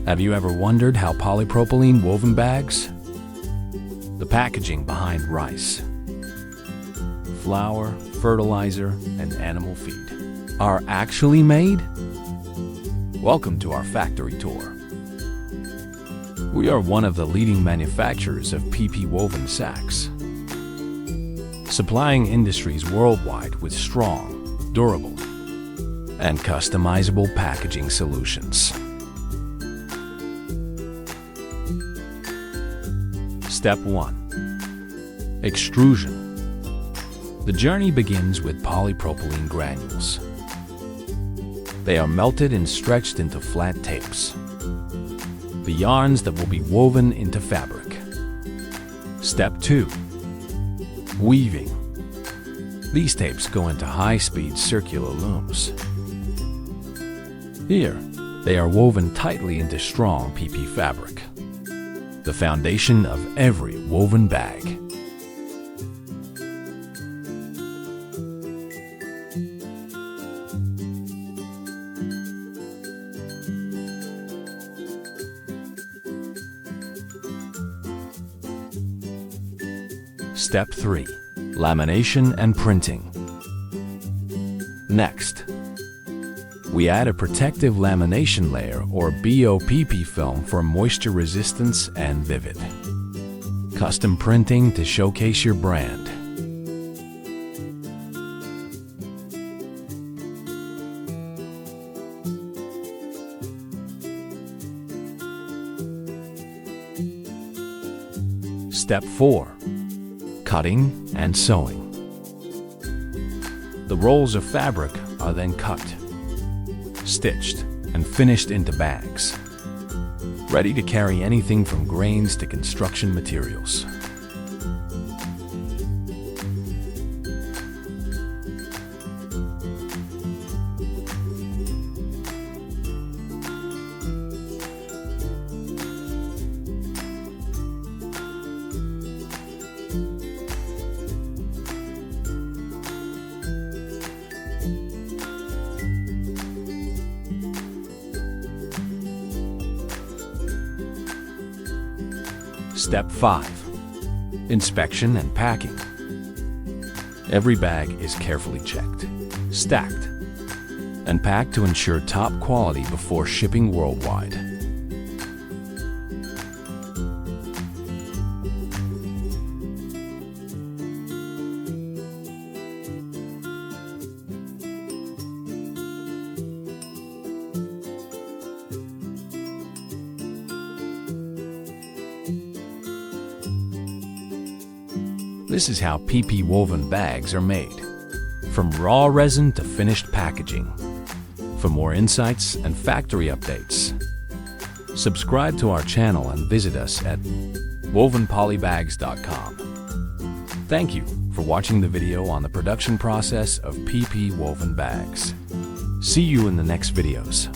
Have you ever wondered how polypropylene woven bags, the packaging behind rice, flour, fertilizer, and animal feed, are actually made? Welcome to our factory tour. We are one of the leading manufacturers of PP woven sacks, supplying industries worldwide with strong, durable, and customizable packaging solutions. Step 1. Extrusion. The journey begins with polypropylene granules. They are melted and stretched into flat tapes, the yarns that will be woven into fabric. Step 2. Weaving. These tapes go into high-speed circular looms. Here, they are woven tightly into strong PP fabric, the foundation of every woven bag. Step 3. Lamination and printing. Next, we add a protective lamination layer or BOPP film for moisture resistance and vivid. Custom printing to showcase your brand. Step 4. Cutting and sewing. The rolls of fabric are then cut, stitched, and finished into bags, ready to carry anything from grains to construction materials. Step 5. Inspection and packing. Every bag is carefully checked, stacked, and packed to ensure top quality before shipping worldwide. This is how PP woven bags are made, from raw resin to finished packaging. For more insights and factory updates, subscribe to our channel and visit us at wovenpolybags.com. Thank you for watching the video on the production process of PP woven bags. See you in the next videos.